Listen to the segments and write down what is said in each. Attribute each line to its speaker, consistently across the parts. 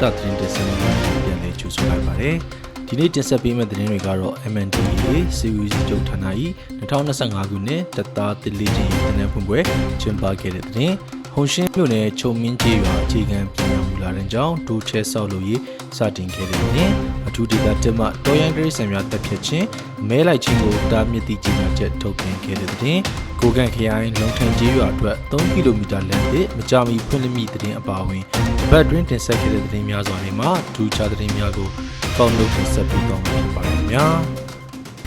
Speaker 1: တာသတင်းတင်ဆက်မှုကိုပြန်လည်ကြိုဆိုလိုက်ပါတယ်။ဒီနေ့တင်ဆက်ပေးမယ့်သတင်းတွေကတော့ MNDAA စီယူစီချုပ်ဌာန၏2025ခုနှစ်တပ်သားတစ်လေးချင်းတင်တဲ့ဖွင့်ပွဲကျင်းပခဲ့တဲ့သတင်း။ဟုန်ရှင်းမြို့နယ်ချုံမင်းကျေးရွာအခြေခံပြည်နယ်မူလာတဲ့ကြောင့်ဒိုချဲဆောက်လို့ရေးစတင်ခဲ့တဲ့သတင်း။အထူးဒေသတက်မှတော်ရန်ဂရိတ်ဆန်များတက်ဖြတ်ခြင်းမဲလိုက်ခြင်းကိုတားမြစ်သည့်ကြီးညာချက်ထုတ်ပြန်ခဲ့တဲ့သတင်း။ကိုကန်ခရိုင်လုံထန်ကျေးရွာအတွက်3ကီလိုမီတာလမ်းသစ်မကြာမီဖွင့်လှစ်မိသတင်းအပါအဝင်ဘတ်တွင်းတင်ဆက်ခဲ့တဲ့သတင်းများစွာတွေမှာဒူချာသတင်းများကိုကောက်လုပ်တင်ဆက်ပေးသွားမှာဖြစ်ပါတယ်ခင်ဗျာ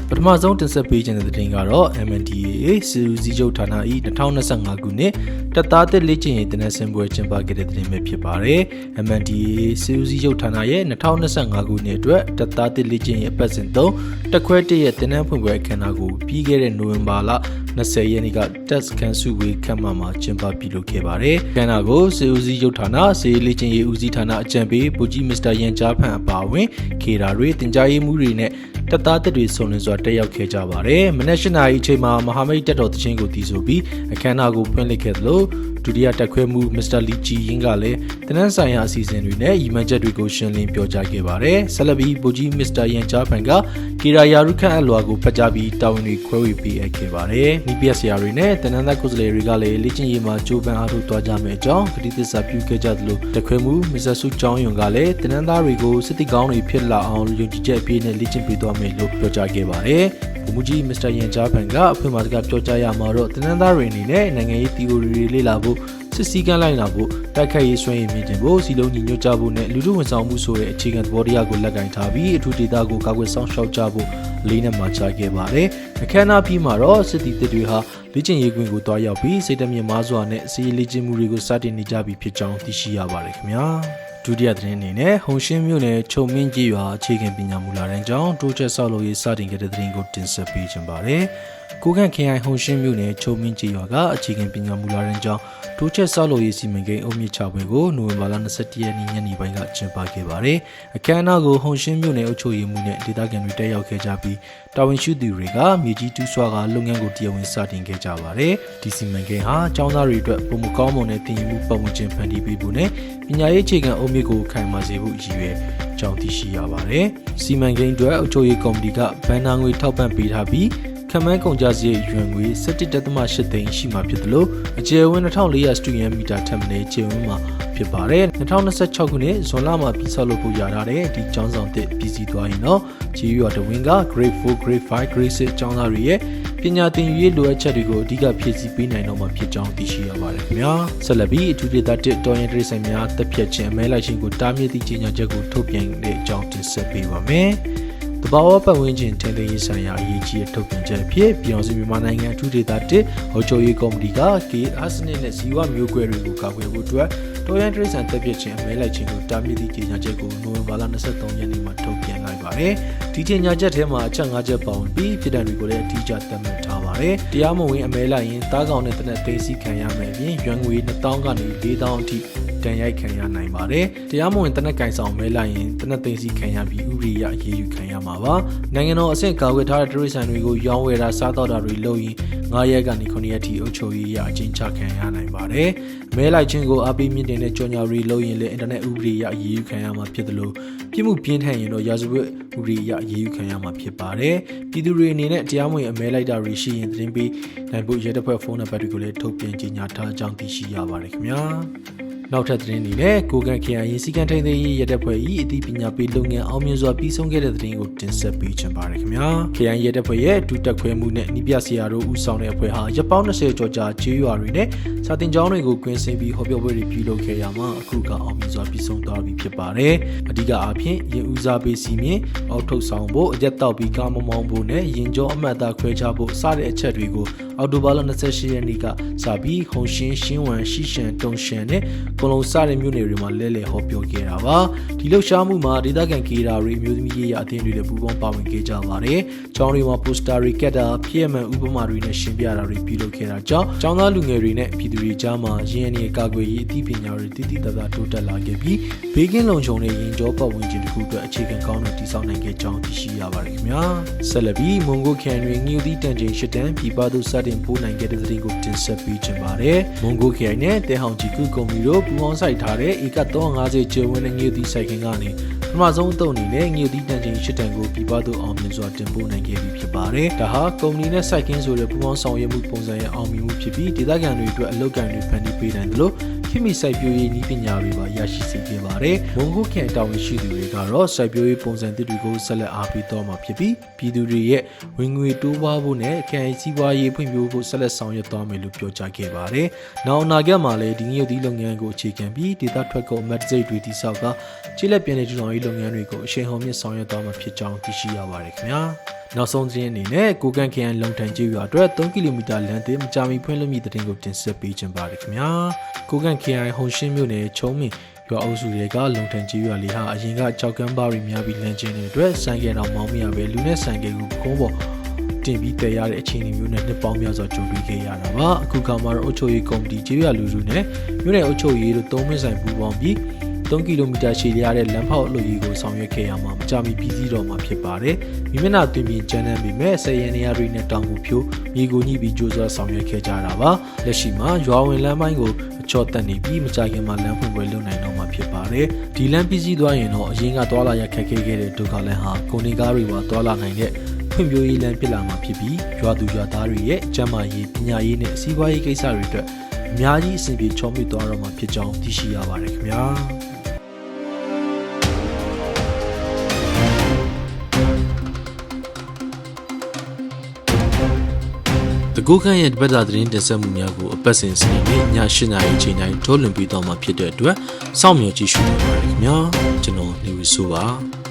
Speaker 1: ပထမဆုံးတင်ဆက်ပေးခြင်းတဲ့သတင်းကတော့ MNDAA စီယူစီချုပ်ဌာန၏2025ခုနှစ်တပ်သားတစ်လေ့ကျင့်ရေးတင်ဆက်ပွဲကျင်းပခဲ့တဲ့သတင်းပဲဖြစ်ပါတယ်။ MNDAA စီယူစီချုပ်ဌာနရဲ့2025ခုနှစ်အတွက်တပ်သားတစ်လေ့ကျင့်ရေးအပတ်စဉ်3တက်ခွဲ1ရဲ့တင်နန်းဖွင့်ပွဲအခမ်းအနားကိုပြီးခဲ့တဲ့နိုဝင်ဘာလ20ရက်နေ့ကတက်စကန်စုဝေးခမ်းမမှာကျင်းပပြုလုပ်ခဲ့ပါတယ်။ခမ်းနားကိုစီယူစီချုပ်ဌာနစီလေ့ကျင့်ရေးဦးစီးဌာနအကြံပေးဗိုလ်ကြီးမစ္စတာရန်ကြားဖန်အပါအဝင်ခေရာတွေတင်ကြားရေးမှူးတွေနဲ့တပ်သားတပ်တွေစုံလင်စွာတက်ရောက်ခဲ့ကြပါတယ်။မနက်၈နာရီအချိန်မှာမဟာမိတ်တပ်တော်တချင်းကိုတည်ဆိုပြီးအခမ်းအနားကိုဖွင့်လှစ်ခဲ့သလိုဒုတိယတက်ခွဲမှုမစ္စတာလီချီယင်းကလည်းတနန်းဆိုင်ရာအစီအစဉ်တွေနဲ့ရည်မှန်းချက်တွေကိုရှင်းလင်းပြောကြားခဲ့ပါတယ်။ဆက်လက်ပြီးဗိုလ်ကြီးမစ္စတာရန်ကြားဖန်ကကေရာယာရုခန့်အလွာကိုဖတ်ကြားပြီးတာဝန်တွေခွဲဝေပေးအပ်ခဲ့ပါတယ်။နီးပြဆရာတွေနဲ့တနန်းသားကိုယ်စားလှယ်တွေကလည်းလေ့ကျင့်ရေးမှာကြိုးပမ်းအားထုတ်သွားကြမယ့်အကြောင်းကတိသစ္စာပြုခဲ့ကြသလိုတက်ခွဲမှုမစ္စတာစုကျောင်းယွန်ကလည်းတနန်းသားတွေကိုစစ်တီကောင်းတွေဖြစ်လာအောင်ယုံကြည်ချက်အပြည့်နဲ့လေ့ကျင့်ပေးသွားမယ်လို့ပြောကြားခဲ့ပါတယ်။ဗိုလ်မှူးကြီးမစ္စတာရန်ကြားဖန်ကအဖွင့်မှာစကားပြောကြားရမှာတော့တနန်းသားတွေအနေနဲ့နိုင်ငံရေး theory တွေလေ့လာဖို့စစ်စည်းကမ်းလိုက်နာဖို့တိုက်ခိုက်ရေးဆွဲရည်မြင့်တင်ဖို့စီလုံးညီညွတ်ကြဖို့နဲ့လူထုဝန်ဆောင်မှုဆိုတဲ့အခြေခံသဘောတရားကိုလက်ကင်ထားပြီးအထူးဒေသကိုကာကွယ်ဆောင်ရှောက်ကြဖို့လေးနဲ့မှာချခဲ့ပါတယ်။အခမ်းအနားပြီးမှာတော့စစ်တီတစ်တွေဟာလေ့ကျင့်ရေးကွင်းကိုတွားရောက်ပြီးစိတ်တမြင့်မားစွာနဲ့စီရေးလေ့ကျင့်မှုတွေကိုစတင်နေကြပြီဖြစ်ကြောင်းသိရှိရပါတယ်ခင်ဗျာ။ဒုတိယသတင်းအနေနဲ့ဟုန်ရှင်းမြို့နယ်ချုံမင်းကြီးရွာအခြေခံပညာမူလာတန်းကျောင်းတိုးချက်ဆောက်လုပ်ရေးစတင်ခဲ့တဲ့သတင်းကိုတင်ဆက်ပေးချင်ပါတယ်။ကိုကန်ခရိုင်ဟုန်ရှင်းမြို့နယ်ချုံမင်းကြီးရွာကအခြေခံပညာမူလာတန်းကျောင်းတိုးချက်ဆောက်လုပ်ရေးစီမံကိန်းအုပ်မြစ်ချပွဲကိုနိုဝင်ဘာလ21ရက်နေ့ညနေပိုင်းကကျင်းပခဲ့ပါတယ်။အခမ်းအနားကိုဟုန်ရှင်းမြို့နယ်အုပ်ချုပ်ရေးမှူးနဲ့ဒေသခံတွေတက်ရောက်ခဲ့ကြပြီးတာဝန်ရှိသူတွေကမြေကြီးတူးဆွာကလုပ်ငန်းကိုတရားဝင်စတင်ခဲ့ကြပါတယ်။ဒီစီမံကိန်းဟာကျောင်းသားတွေအတွက်ပုံမကောင်းမွန်တဲ့သင်ယူမှုပတ်ဝန်းကျင်ဖန်တီးပေးဖို့နဲ့ပညာရေးအခြေခံအုပ်မြစ်ကိုခိုင်မာစေဖို့ရည်ရွယ်ကြောင်းသိရှိရပါတယ်။စီမံကိန်းအတွက်အုပ်ချုပ်ရေးကော်မတီကဘဏ္ဍာငွေထောက်ပံ့ပေးထားပြီးခမန်းကုန်ကြစရိတ်ရွန်ငွေ17.8 သိန်းရှိမှဖြစ်တယ်လို့အကျယ်ဝန်း2400စတူဒီယံမီတာထပ်မံကျယ်ဝန်းမှာဖြစ်ပါတယ်2026ခုနှစ်ဇွန်လမှာပြီးဆောက်လုပ်ဖို့ရထားတဲ့ဒီကျောင်းဆောင်သစ်ပြည်စည်းသွားရင်တော့ဂျီရွာတဝင်းက Grade 4 Grade 5 Grade 6ကျောင်းသားတွေရဲ့ပညာသင်ယူရေးလိုအပ်ချက်တွေကိုအဓိကဖြည့်ဆည်းပေးနိုင်တော့မှာဖြစ်ကြောင်းသိရှိရပါတယ်ခင်ဗျာဆက်လက်ပြီးအထူးဒေသတစ်တော်ရင်ဒရိတ်ဆိုင်များတက်ဖြတ်ခြင်းအမဲလိုက်ခြင်းကိုတားမြစ်သည့်ကြေညာချက်ကိုထုတ်ပြန်တဲ့အကြောင်းတင်ဆက်ပေးပါမယ်တဘာဝပတ်ဝန်းကျင်ထိန်းသိမ်းရေးဆိုင်ရာအရေးကြီးတဲ့ထုတ်ပြန်ချက်အဖြစ်ပြည်အောင်စုမြန်မာနိုင်ငံအထူးဒေသတစ်အုပ်ချုပ်ရေးကော်မတီက KR စနစ်နဲ့ဇီဝမျိုးကွဲတွေကိုကာကွယ်ဖို့အတွက်တော်ရန်ဒရိတ်ဆိုင်တက်ပြည့်ခြင်းအမဲလိုက်ခြင်းကိုတားမြစ်သည့်ကြေညာချက်ကိုနိုဝင်ဘာလ23ရက်နေ့မှာထုတ်ပြန်လိုက်ပါတယ်။ဒီကြေညာချက်ထဲမှာအချက်5ချက်ပါဝင်ပြီးပြည်ထောင်တွေကိုလည်းအထူးသတ်မှတ်ထားပါတယ်။တရားမဝင်အမဲလိုက်ရင်တားကောင်နဲ့တနက်သိမ်းဆည်းခံရမယ်အပြင်ရွမ်ငွေ2000ကနေ4000အထိတန်ရိုက်ခံရနိုင်ပါတယ်။တရားမဝင်တနက်ကင်ဆောင်မဲလိုက်ရင်တနက်သိမ်းဆည်းခံရပြီးဥပဒေအရအရေးယူခံရမှာပါ။နိုင်ငံတော်အဆင့်ကာကွယ်ထားတဲ့ဒရိတ်ဆိုင်တွေကိုရောင်းဝယ်တာစားတော့တာတွေလုပ်ရင်9ရက်ကနေ9ရက်ထိအုပ်ချုပ်ရေးအကျဉ်းချခံရနိုင်ပါတယ်။မဲလိုက်ခြင်းကိုအပိမြင့်တင်တဲ့ကြော်ညာတွေလုပ်ရင်လည်းအင်တာနက်ဥပဒေအရအရေးယူခံရမှာဖြစ်တယ်လို့ပြစ်မှုပြင်းထန်ရင်တော့ရာဇဝတ်ဥပဒေအရအရေးယူခံရမှာဖြစ်ပါတယ်။ပြည်သူတွေအနေနဲ့တရားမဝင်အမဲလိုက်တာတွေရှိရင်သတင်းပေးနိုင်ဖို့ရဲတပ်ဖွဲ့ဖုန်းနံပါတ်တွေကိုလည်းထုတ်ပြန်ကြေညာထားကြောင်းသိရှိရပါတယ်ခင်ဗျာ။နောက်ထပ်သတင်းတွေနဲ့ကိုကန်ခရိုင်စီကံထိန်သိမ်းရေးရတဲ့ဖွဲ့ဤအသိပညာပေးလုပ်ငန်းအောင်မြင်စွာပြီးဆုံးခဲ့တဲ့သတင်းကိုတင်ဆက်ပေးချင်ပါတယ်ခင်ဗျာခရိုင်ရတဲ့ဖွဲ့ရဲ့ဒုတက်ခွဲမှုနဲ့နီးပြဆရာတို့ဦးဆောင်တဲ့အဖွဲ့ဟာရပ်ပေါင်း20ကျော်ကြာကျေးရွာတွေနဲ့စာတင်ကျောင်းတွေကိုကွင်းဆင်းပြီးဟောပြောပွဲတွေပြုလုပ်ခဲ့ရမှာအခုကအောင်မြင်စွာပြီးဆုံးသွားပြီဖြစ်ပါတယ်အဓိကအားဖြင့်ရင်ဦးစားပေးစီမင်းအောက်ထုတ်ဆောင်ဖို့အရက်တောက်ပြီးကားမမောင်းဖို့နဲ့ရင်ကျော်အမှတ်အသားခွဲခြားဖို့စတဲ့အချက်တွေကိုအော်တိုဘာလ28ရက်နေ့ကစပြီးဟုန်ရှင်းရှင်းဝမ်ရှိရှန်တုံရှန်နဲ့ကုလုံးစတဲ့မြို့နယ်တွေမှာလဲလှယ်ဟောပြောခဲ့တာပါဒီလှုပ်ရှားမှုမှာဒေသခံကေရာတွေမျိုးသမီးရေးရာအသင်းတွေလည်းပူးပေါင်းပါဝင်ခဲ့ကြပါတယ်ကျောင်းတွေမှာပိုစတာတွေကတ်တာဖြစ်မှန်ဥပမာတွေနဲ့ရှင်းပြတာတွေပြုလုပ်ခဲ့တာကြောင့်ကျောင်းသားလူငယ်တွေနဲ့ပြည်သူတွေကြားမှာရင်းနှီးကာကွယ်ရေးအသိပညာတွေတည်တည်တသာတိုးတက်လာခဲ့ပြီးဘေးကင်းလုံခြုံတဲ့ရင်ကျော်ပတ်ဝန်းကျင်တစ်ခုအတွက်အခြေခံကောင်းတဲ့တည်ဆောက်နိုင်ခဲ့ကြောင်းသိရှိရပါတယ်ခင်ဗျာဆက်လက်ပြီးမွန်ဂိုခန်တွင်ငှူသီးတန်ချိန်၈တန်းပြည်ပသို့စ တင်ပို့နိုင်ခဲ့တဲ့သတင်းကိုတင်ဆက်ပေးချင်ပါတယ်။မွန်ဂိုခရိုင်နဲ့တဲဟောင်ဂျီကူကုမ္ပဏီတို့ပူးပေါင်းစိုက်ထားတဲ့ဧက350ကျယ်ဝန်းတဲ့ငှက်သီးစိုက်ခင်းကနေပထမဆုံးအတုံအနေနဲ့ငှက်သီးတန်ချိန်8တန်ကိုပြည်ပသို့အောင်မြင်စွာတင်ပို့နိုင်ခဲ့ပြီဖြစ်ပါတယ်။ဒါဟာကုမ္ပဏီနဲ့စိုက်ခင်းဆိုတဲ့ပူးပေါင်းဆောင်ရွက်မှုပုံစံရဲ့အောင်မြင်မှုဖြစ်ပြီးဒေသခံတွေအတွက်အလုပ်ကိုင်တွေဖန်တီးပေးနိုင်တယ်လို့ခေတ်မီစိုက်ပျိုးရေးနည်းပညာတွေပါရရှိစေခဲ့ပါတယ်။မွန်ဂိုခရိုင်တာဝန်ရှိသူတွေကတော့စိုက်ပျိုးရေးပုံစံသစ်တွေကိုဆက်လက်အားပေးတော့မှာဖြစ်ပြီးပြည်သူတွေရဲ့ဝင်ငွေတိုးပွားဖို့နဲ့ခရိုင်စီးပွားရေးဖွံ့ဖြိုးဖို့ဆက်လက်ဆောင်ရွက်သွားမယ်လို့ပြောကြားခဲ့ပါတယ်။နောက်အနာဂတ်မှာလည်းဒီငှက်သီးလုပ်ငန်းကိုအခြေခံပြီးဒေသထွက်ကုန်အမတ်တစိတ်တွေတိစောက်ကကျေးလက်ပြည်နယ်ထူထောင်ရေးလုပ်ငန်းတွေကိုအရှိန်ဟုန်မြင့်ဆောင်ရွက်သွားမှာဖြစ်ကြောင်းသိရှိရပါတယ်ခင်ဗျာ။နောက်ဆုံးသတင်းအနေနဲ့ကိုကန့်ခရိုင်လုံထန်ကျေးရွာအတွက်3ကီလိုမီတာလမ်းသစ်မကြာမီဖွင့်လှစ်မိတဲ့တင်ကိုတင်ဆက်ပေးချင်ပါတယ်ခင်ဗျာ။ကိုကန့်ခရိုင်ဟုံရှင်းမြို့နယ်ချုံးမင်ရွာအုပ်စုတွေကလုံထန်ကျေးရွာလေးဟာအရင်ကကြောက်ကမ်းပါးတွေများပြီးလမ်းကျင်းတဲ့အတွက်ဆိုင်ကယ်တော်မောင်းမရပဲလူနဲ့ဆိုင်ကယ်ကိုကုန်းပေါ်တင်ပြီးတည်ရတဲ့အခြေအနေမျိုးနဲ့နှစ်ပေါင်းများစွာကြုံတွေ့ခဲ့ရတာပါအခုခါမှာတော့အုပ်ချုပ်ရေးကော်မတီကျေးရွာလူထုနဲ့မြို့နယ်အုပ်ချုပ်ရေးတို့သုံးမင်းဆိုင်ပူးပေါင်းပြီး3ကီလိုမီတာရှည်လျားတဲ့လမ်းဖောက်အလုပ်ရေးကိုဆောင်ရွက်ခဲ့ရမှာမကြာမီပြီးစီးတော့မှာဖြစ်ပါတယ်။မိမနာတွင်ပြင်ကျန်းမ်းပေမဲ့ဆယ်ရန်နေရာတွေနဲ့တောင်ကိုဖြိုးမြေကိုညှိပြီးကြိုးစားဆောင်ရွက်ခဲ့ကြတာပါ။လက်ရှိမှာရွာဝင်လမ်းပိုင်းကိုအချော့တက်နေပြီးမကြာခင်မှာလမ်းဖွင့်ပွဲလုပ်နိုင်တော့မှာဖြစ်ပါတယ်။ဒီလမ်းပြီးစီးသွားရင်တော့အရင်ကသွားလာရခက်ခဲခဲ့တဲ့ဒုက္ခလမ်းဟာကုန်နေကားတွေပါသွားလာနိုင်တဲ့ဖွံ့ဖြိုးရေးလမ်းဖြစ်လာမှာဖြစ်ပြီးရွာသူရွာသားတွေရဲ့ကျန်းမာရေးပညာရေးနဲ့စီးပွားရေးကိစ္စတွေအတွက်အများကြီးအဆင်ပြေချောမွေ့သွားတော့မှာဖြစ်ကြောင်းသိရှိရပါတယ်ခင်ဗျာ။တကူခန့်ရဲ့တပတ်တာသတင်းတင်ဆက်မှုများကိုအပတ်စဉ်စနေနေ့ည8:00နာရီအချိန်တိုင်းထုတ်လွှင့်ပေးသွားမှာဖြစ်တဲ့အတွက်စောင့်မျှော်ကြည့်ရှုနိုင်ပါတယ်ခင်ဗျာကျွန်တော်နေဝီဆိုပါ